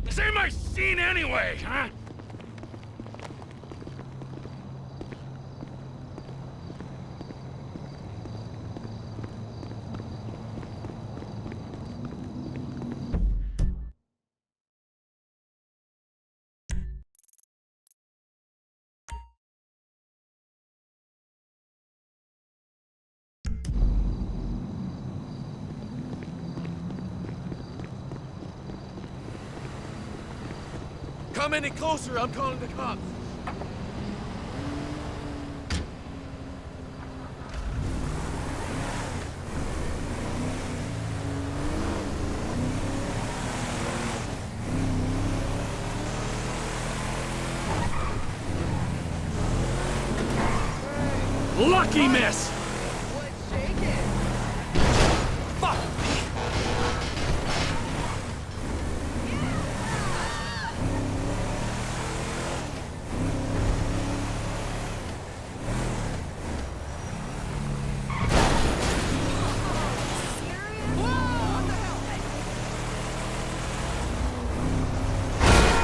This ain't my scene anyway, huh? Come any closer, I'm calling the cops. Lucky miss! What's shaking? Fuck!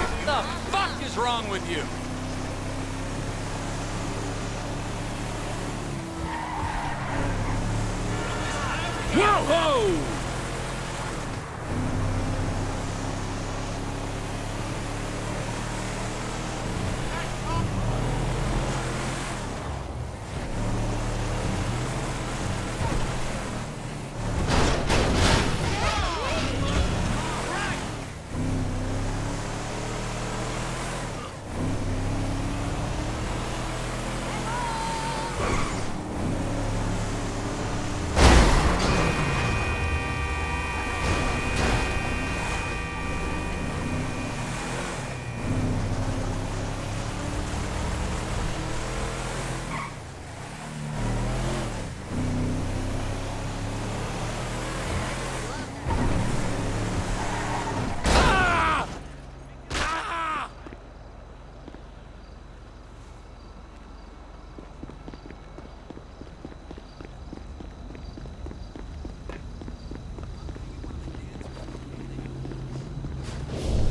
What the fuck is wrong with you? Whoa! Whoa!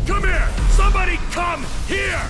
Come here! Somebody come here!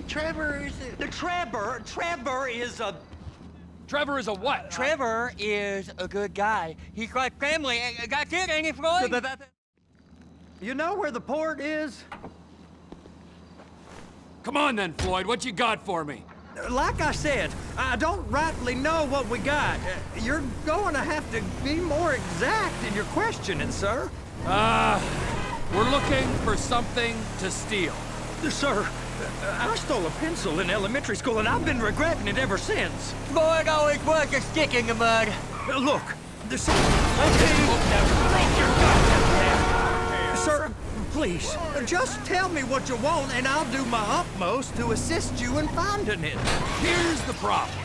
Trevor is Trevor is a... Trevor is a what? Trevor is a good guy. He's like family. Got it, ain't he, Floyd? You know where the port is? Come on then, Floyd. What you got for me? Like I said, I don't rightly know what we got. You're going to have to be more exact in your questioning, sir. We're looking for something to steal. Sir, I stole a pencil in elementary school, and I've been regretting it ever since. Floyd always was a stick in the mud. Look, this... Sir, please, just tell me what you want, and I'll do my utmost to assist you in finding it. Here's the problem.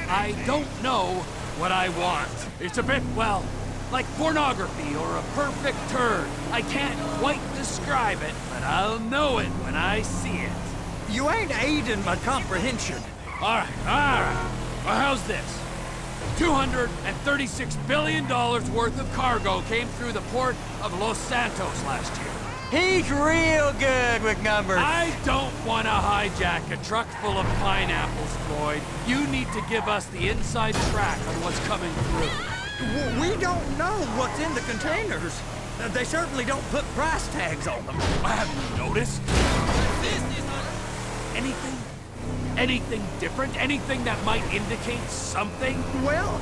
I don't know what I want. It's a bit, well, like pornography or a perfect turd. I can't quite describe it, but I'll know it when I see it. You ain't aiding my comprehension. All right. Well, how's this? $236 billion worth of cargo came through the port of Los Santos last year. He's real good with numbers. I don't want to hijack a truck full of pineapples, Floyd. You need to give us the inside track on what's coming through. We don't know what's in the containers. They certainly don't put price tags on them. Have you noticed? Anything different? Anything that might indicate something? Well,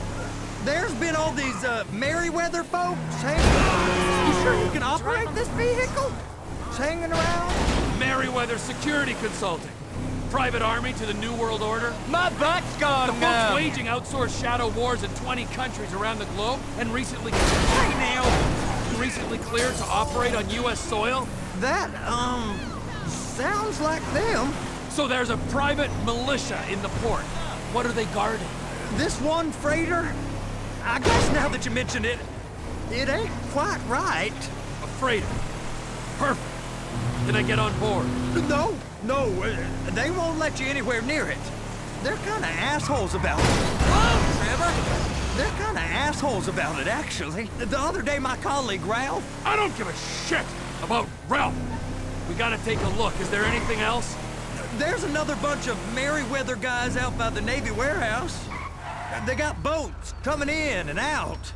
there's been all these Merryweather folks hanging. You sure you can operate this vehicle? Just hanging around? Merryweather Security Consulting. Private army to the New World Order. My butt's gone The folks numb. waging outsourced shadow wars in 20 countries around the globe and recently cleared to operate on U.S. soil? That, sounds like them. So there's a private militia in the port. What are they guarding? This one freighter, I guess now that you mention it, it ain't quite right. A freighter. Perfect. Can I get on board? No, they won't let you anywhere near it. They're kinda assholes about it. Whoa, Trevor! They're kinda assholes about it, actually. The other day, my colleague, Ralph... I don't give a shit about Ralph. We gotta take a look. Is there anything else? There's another bunch of Merryweather guys out by the Navy warehouse. They got boats coming in and out.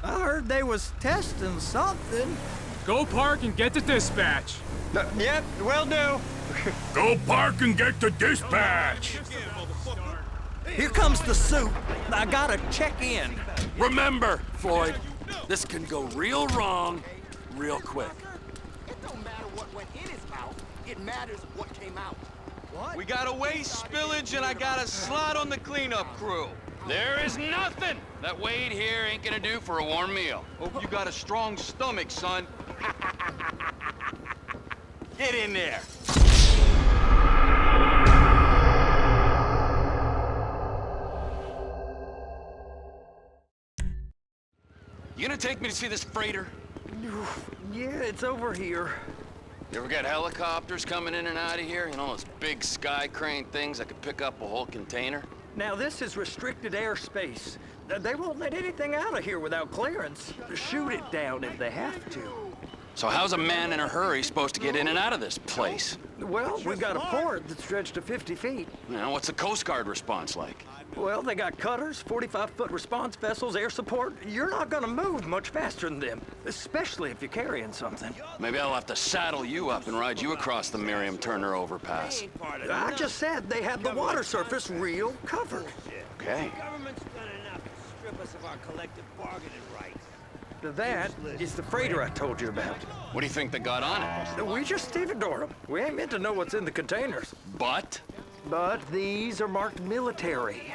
I heard they was testing something. Go park and get to dispatch. Yep, will do. Go park and get to dispatch. Here comes the suit. I gotta check in. Remember, Floyd, this can go real wrong real quick. It don't matter what went in his mouth. It matters what came out. What? We got a waste spillage and I got a slot on the cleanup crew. There is nothing that Wade here ain't gonna do for a warm meal. Hope you got a strong stomach, son. Get in there. You gonna take me to see this freighter? Yeah, it's over here. You ever got helicopters coming in and out of here? You know, those big sky crane things that could pick up a whole container? Now, this is restricted airspace. They won't let anything out of here without clearance. Shoot it down if they have to. So how's a man in a hurry supposed to get in and out of this place? Well, we got a port that's stretched to 50 feet. You know, what's the Coast Guard response like? Well, they got cutters, 45-foot response vessels, air support. You're not gonna move much faster than them, especially if you're carrying something. Maybe I'll have to saddle you up and ride you across the Miriam Turner overpass. I just said they had the water surface real covered. Okay. Government's done enough to strip us of our collective bargaining rights. That is the freighter I told you about. What do you think they got on it? We just stevedore them. We ain't meant to know what's in the containers. But? But these are marked military.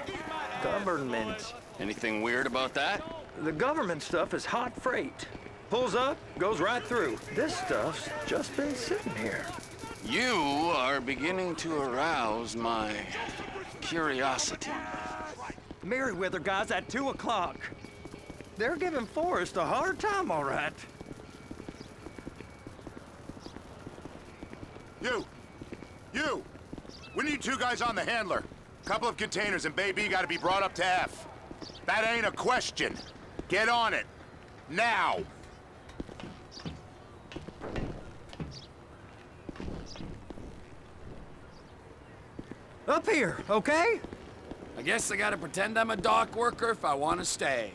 Government. Anything weird about that? The government stuff is hot freight. Pulls up, goes right through. This stuff's just been sitting here. You are beginning to arouse my curiosity. Merryweather guys at 2 o'clock. They're giving Forrest a hard time, all right. You! We need 2 guys on the handler. Couple of containers and Baby gotta be brought up to F. That ain't a question. Get on it. Now! Up here, okay? I guess I gotta pretend I'm a dock worker if I want to stay.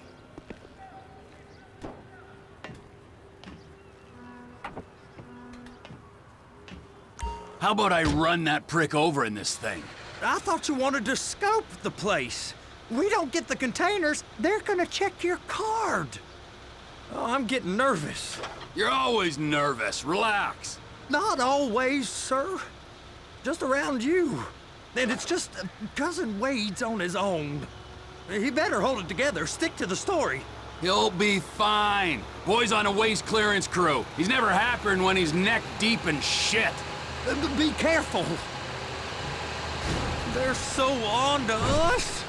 How about I run that prick over in this thing? I thought you wanted to scope the place. We don't get the containers, they're gonna check your card. Oh, I'm getting nervous. You're always nervous. Relax. Not always, sir. Just around you. And it's just Cousin Wade's on his own. He better hold it together, stick to the story. He'll be fine. Boy's on a waste clearance crew. He's never happier than when he's neck deep in shit. Be careful. They're so on to us.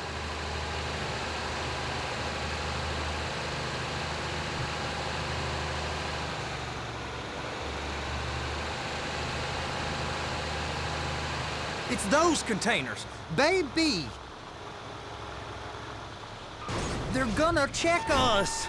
It's those containers. Baby. They're gonna check us.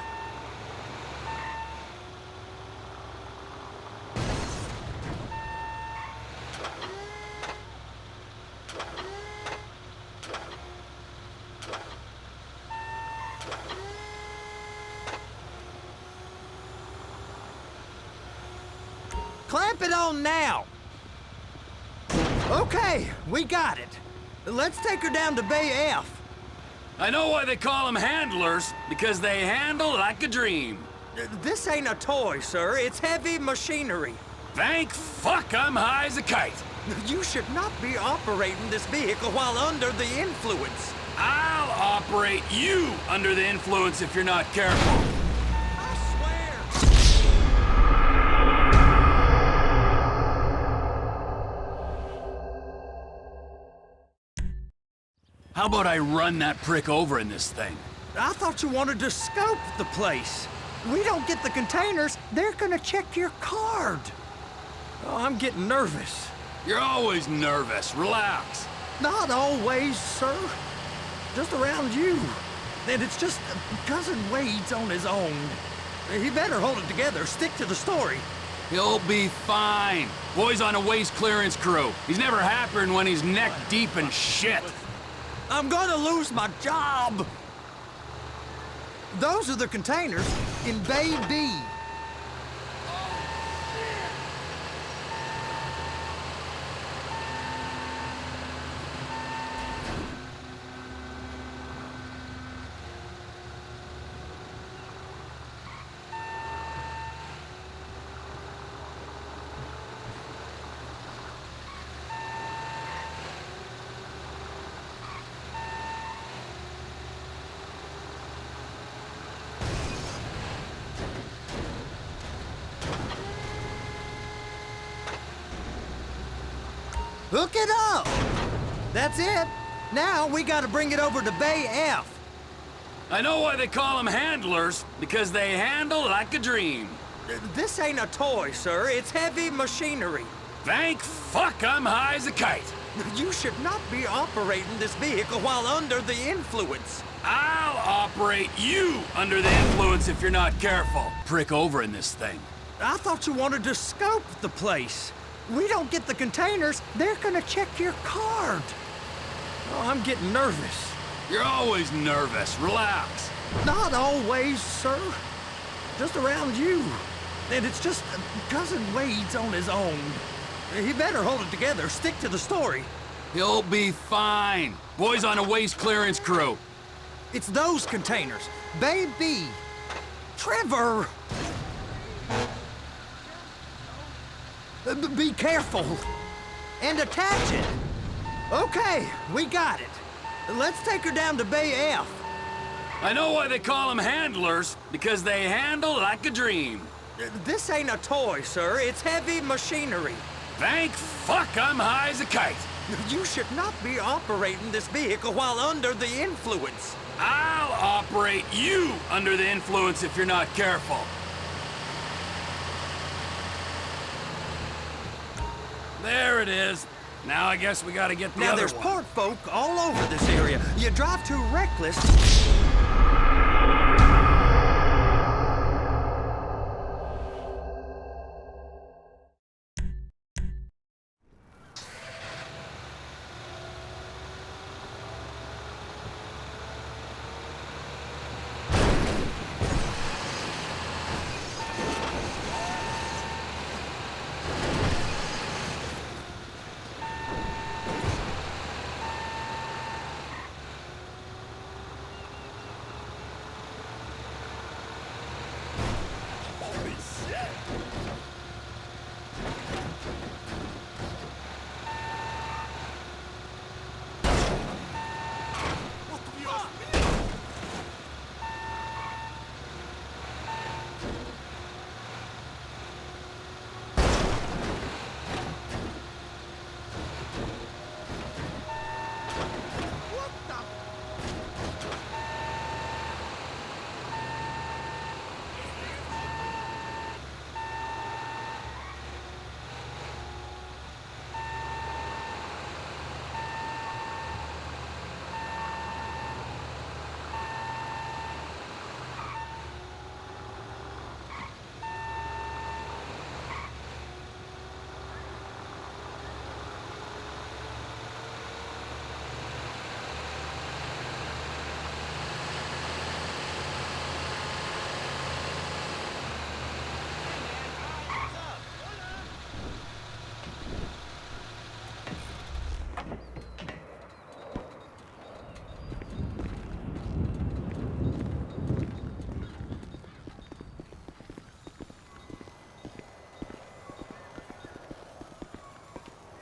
Clamp it on now. Okay, we got it. Let's take her down to Bay F. I know why they call them handlers, because they handle like a dream. This ain't a toy, sir. It's heavy machinery. Thank fuck I'm high as a kite. You should not be operating this vehicle while under the influence. I'll operate you under the influence if you're not careful. I swear. How about I run that prick over in this thing? I thought you wanted to scope the place. We don't get the containers, they're gonna check your card. Oh, I'm getting nervous. You're always nervous. Relax. Not always, sir. Just around you. And it's just Cousin Wade's on his own. He better hold it together, stick to the story. He'll be fine. Boy's on a waste clearance crew. He's never happier than when he's neck deep in shit. I'm gonna lose my job. Those are the containers in Bay B. Hook it up! That's it. Now we gotta bring it over to Bay F. I know why they call them handlers, because they handle like a dream. This ain't a toy, sir. It's heavy machinery. Thank fuck I'm high as a kite. You should not be operating this vehicle while under the influence. I'll operate you under the influence if you're not careful. Prick over in this thing. I thought you wanted to scope the place. We don't get the containers, they're gonna check your card. Oh, I'm getting nervous. You're always nervous. Relax. Not always, sir. Just around you. And it's just Cousin Wade's on his own. He better hold it together, stick to the story. He'll be fine. Boy's on a waste clearance crew. It's those containers. Bay B. Trevor! Be careful. And attach it. Okay, we got it. Let's take her down to Bay F. I know why they call them handlers, because they handle like a dream. This ain't a toy, sir. It's heavy machinery. Thank fuck I'm high as a kite. You should not be operating this vehicle while under the influence. I'll operate you under the influence if you're not careful. There it is. Now I guess we gotta get the Now other there's one. port folk all over this area. You drive too reckless.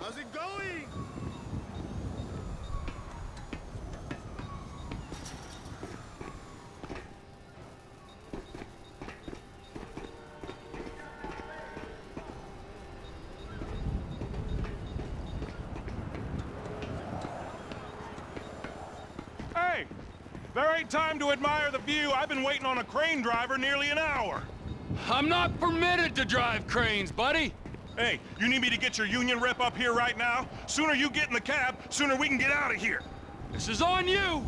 How's it going? There ain't time to admire the view. I've been waiting on a crane driver nearly an hour. I'm not permitted to drive cranes, buddy. Hey, you need me to get your union rep up here right now? Sooner you get in the cab, sooner we can get out of here. This is on you.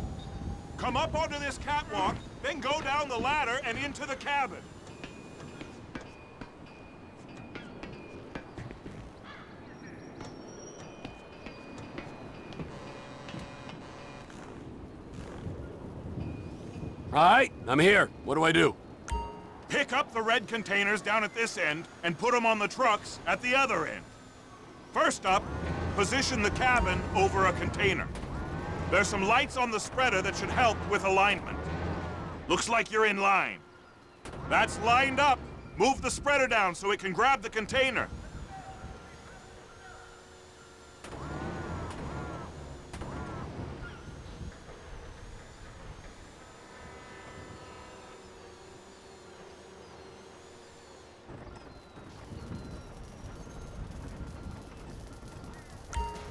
Come up onto this catwalk, then go down the ladder and into the cabin. All right, I'm here. What do I do? Pick up the red containers down at this end and put them on the trucks at the other end. First up, position the cabin over a container. There's some lights on the spreader that should help with alignment. Looks like you're in line. That's lined up. Move the spreader down so it can grab the container.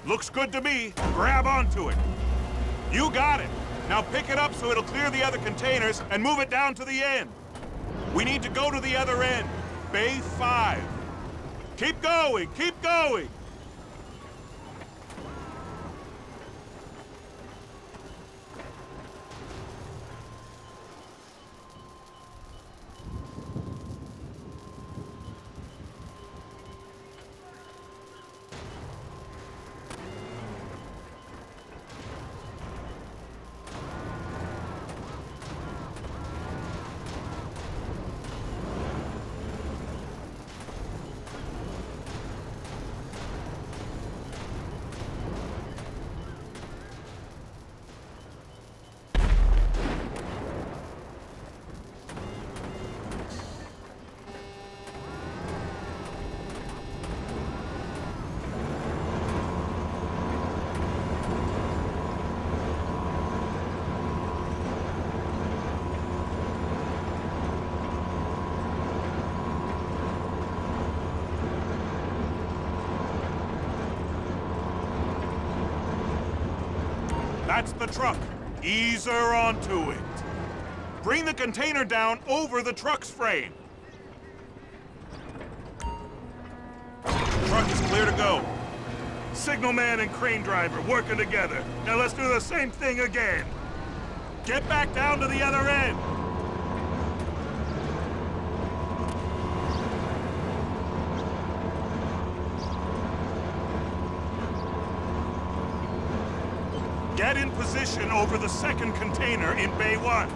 Looks good to me. Grab onto it. You got it. Now pick it up so it'll clear the other containers and move it down to the end. We need to go to the other end. Bay 5. Keep going, keep going. That's the truck. Ease her onto it. Bring the container down over the truck's frame. Truck is clear to go. Signalman and crane driver working together. Now let's do the same thing again. Get back down to the other end. Get in position over the second container in Bay 1.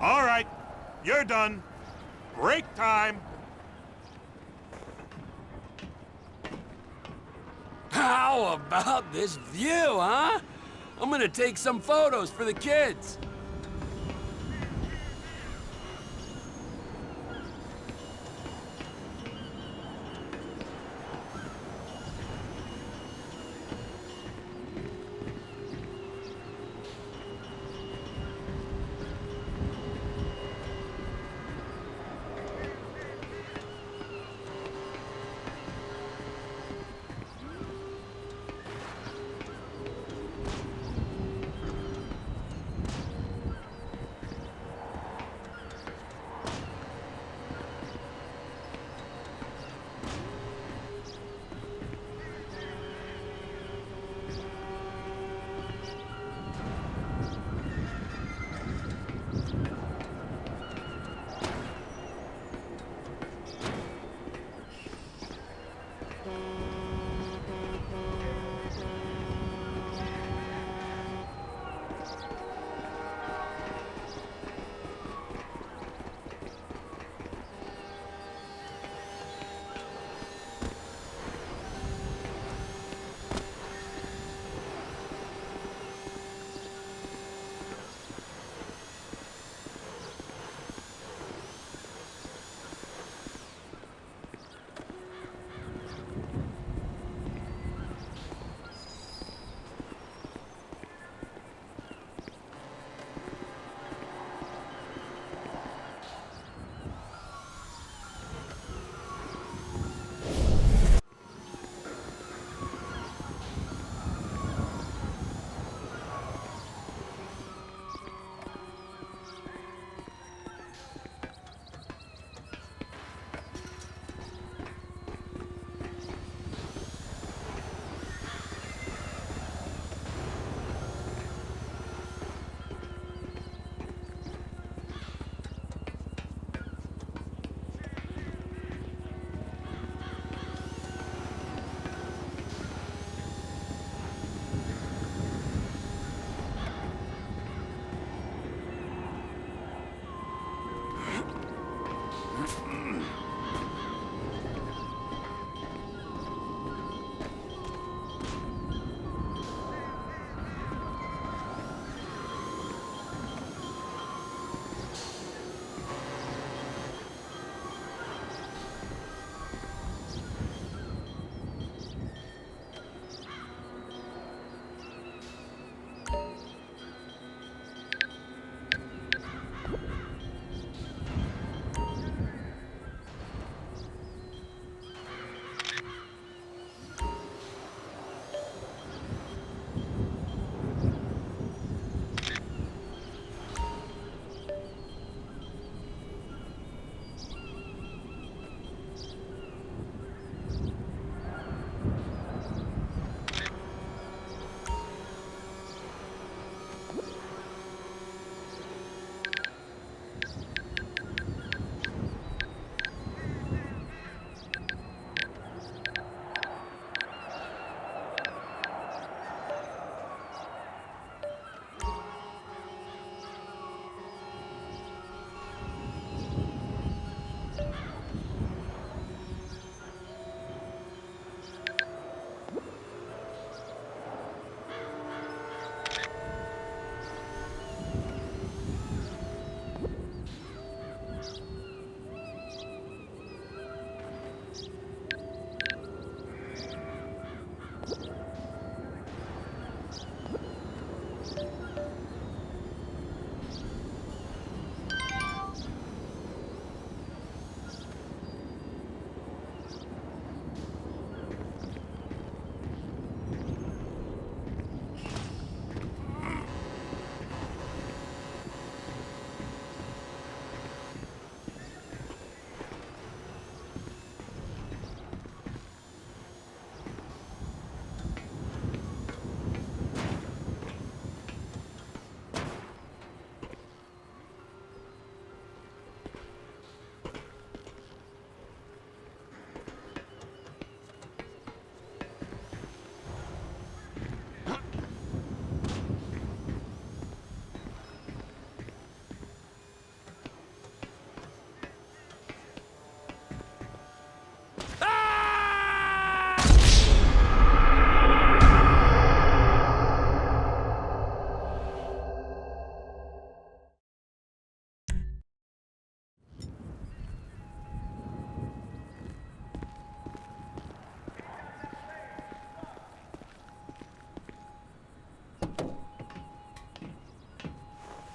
All right, you're done. Break time. How about this view, huh? I'm gonna take some photos for the kids.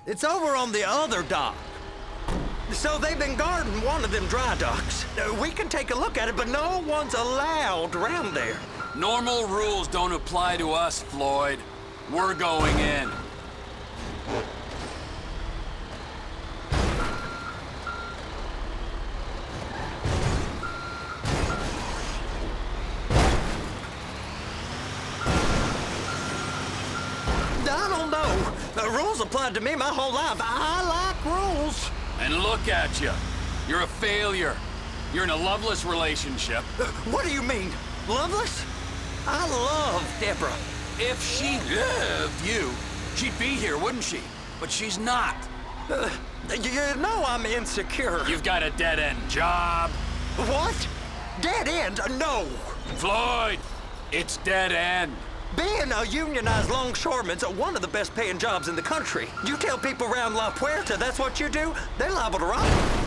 It's over on the other dock. So they've been guarding one of them dry docks. We can take a look at it, but no one's allowed around there. Normal rules don't apply to us, Floyd. We're going in. I don't know. The rules applied to me my whole life. I like rules. And look at you. You're a failure. You're in a loveless relationship. What do you mean? Loveless? I love Deborah. If she loved you, she'd be here, wouldn't she? But she's not. You know I'm insecure. You've got a dead-end job. What? Dead end? No. Floyd, it's dead end. Being a unionized longshoreman's one of the best paying jobs in the country. You tell people around La Puerta that's what you do, they're liable to rob you.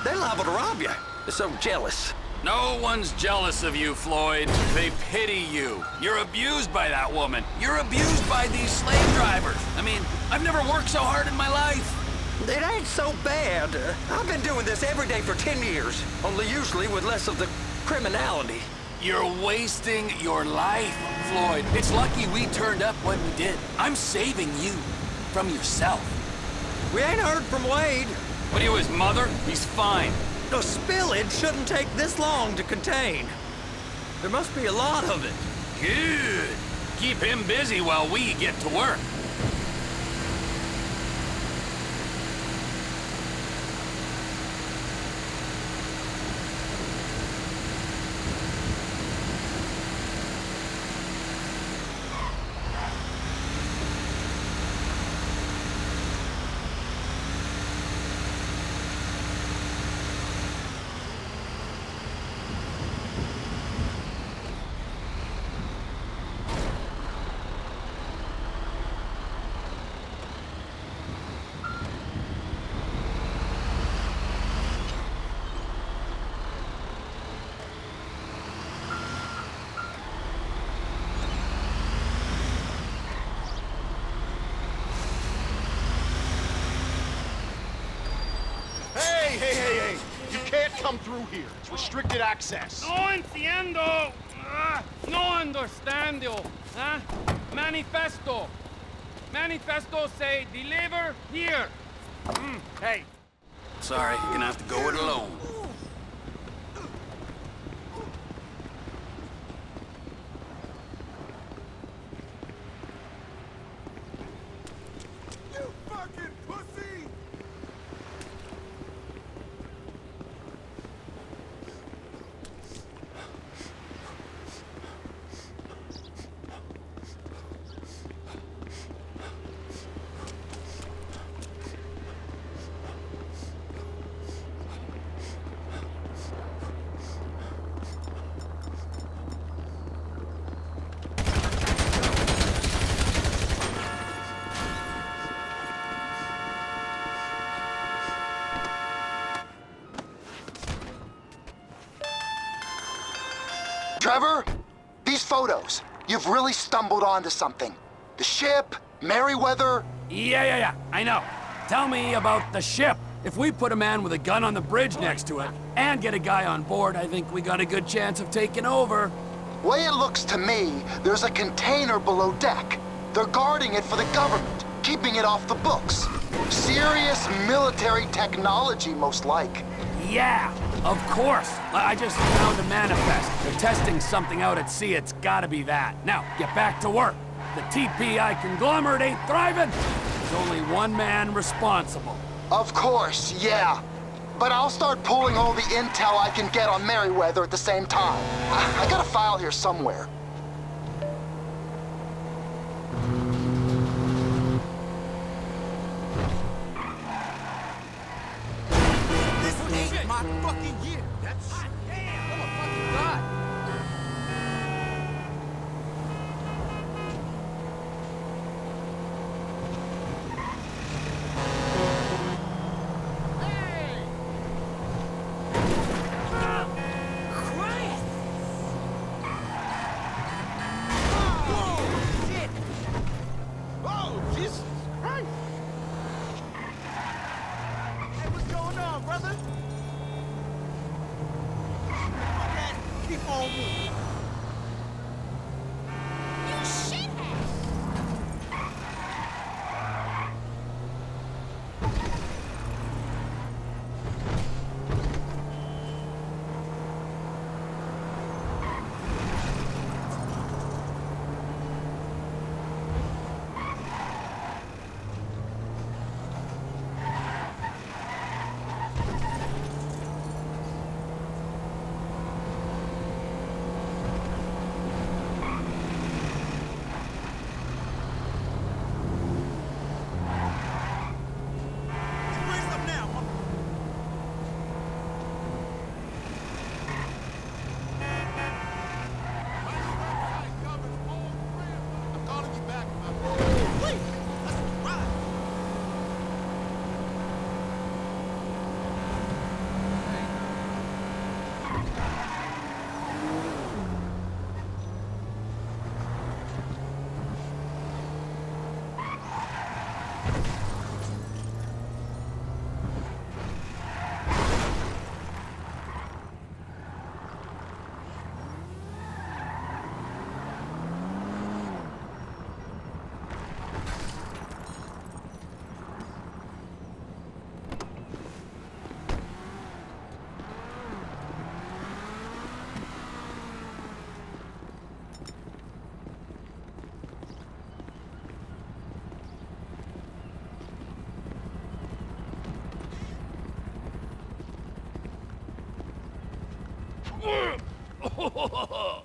They're liable to rob you. They're so jealous. No one's jealous of you, Floyd. They pity you. You're abused by that woman. You're abused by these slave drivers. I mean, I've never worked so hard in my life. It ain't so bad. I've been doing this every day for 10 years, only usually with less of the criminality. You're wasting your life, Floyd. It's lucky we turned up when we did. I'm saving you from yourself. We ain't heard from Wade. What are you, his mother? He's fine. The spillage shouldn't take this long to contain. There must be a lot of it. Good. Keep him busy while we get to work. come through here. It's restricted access. No entiendo. No understando. Huh? Manifesto. Manifesto say deliver here. Hey. Sorry, you're gonna have to go it alone. You fucking pussy! Trevor, these photos, you've really stumbled onto something. The ship, Merryweather. Yeah, I know. Tell me about the ship. If we put a man with a gun on the bridge next to it and get a guy on board, I think we got a good chance of taking over. Way it looks to me, there's a container below deck. They're guarding it for the government, keeping it off the books. Serious military technology, most like. Yeah, of course. I just found a manifest. They're testing something out at sea. It's gotta be that. Now, get back to work. The TPI conglomerate ain't thriving. There's only one man responsible. Of course, yeah. But I'll start pulling all the intel I can get on Merryweather at the same time. I got a file here somewhere. This ain't my fucking year. That's damn. Oh my fucking god.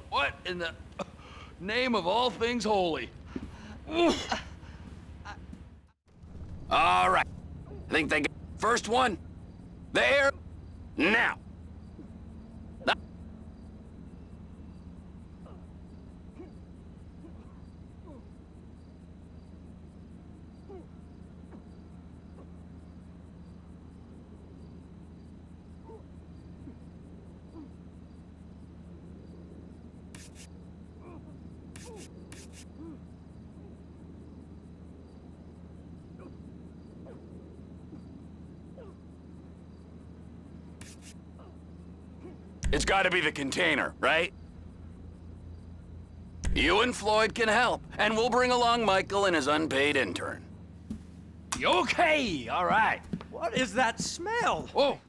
What in the name of all things holy? All right. I think they got first one. There. Now. It's gotta be the container, right? You and Floyd can help, and we'll bring along Michael and his unpaid intern. Okay, all right. What is that smell? Oh,